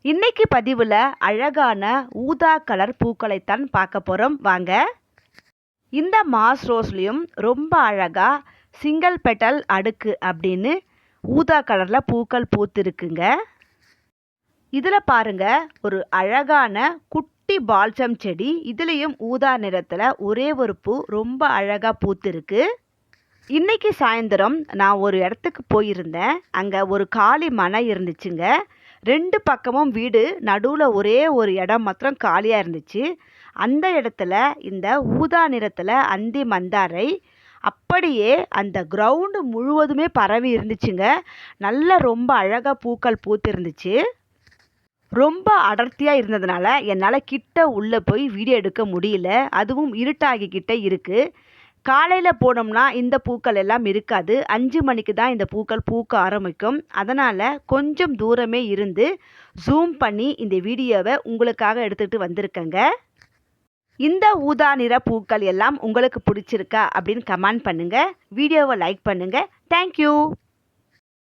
இன்னைக்கு பதிவில் அழகான ஊதா கலர் பூக்களைத்தான் பார்க்க போகிறோம் வாங்க. இந்த மாஸ் ரோஸ்லேயும் ரொம்ப அழகாக சிங்கிள் பெட்டல் அடுக்கு அப்படின்னு ஊதா கலரில் பூக்கள் பூத்துருக்குங்க. இதில் பாருங்க ஒரு அழகான குட்டி பால்சம் செடி, இதுலேயும் ஊதா நிறத்தில் ஒரே ஒரு பூ ரொம்ப அழகாக பூத்துருக்கு. இன்னைக்கு சாயந்தரம் நான் ஒரு இடத்துக்கு போயிருந்தேன். அங்கே ஒரு காலி மனை இருந்துச்சுங்க. ரெண்டு பக்கமும் வீடு, நடுவில் ஒரே ஒரு இடம் மாத்திரம் காலியாக இருந்துச்சு. அந்த இடத்துல இந்த ஊதா நிறத்தில் அந்தி மந்தாரை அப்படியே அந்த கிரவுண்டு முழுவதுமே பரவி இருந்துச்சுங்க. நல்ல ரொம்ப அழகாக பூக்கள் பூத்து இருந்துச்சு. ரொம்ப அடர்த்தியாக இருந்ததுனால என்னால் கிட்ட உள்ளே போய் வீடியோ எடுக்க முடியல. அதுவும் இருட்டாகிக்கிட்டே இருக்குது. காலையில் போனோம்னா இந்த பூக்கள் எல்லாம் இருக்காது. 5 மணிக்கு தான் இந்த பூக்கள் பூக்க ஆரம்பிக்கும். அதனால் கொஞ்சம் தூரமே இருந்து ஜூம் பண்ணி இந்த வீடியோவை உங்களுக்காக எடுத்துகிட்டு வந்திருக்கேங்க. இந்த ஊதா நிற பூக்கள் எல்லாம் உங்களுக்கு பிடிச்சிருக்கா அப்படின்னு கமெண்ட் பண்ணுங்கள். வீடியோவை லைக் பண்ணுங்கள். தேங்க்யூ.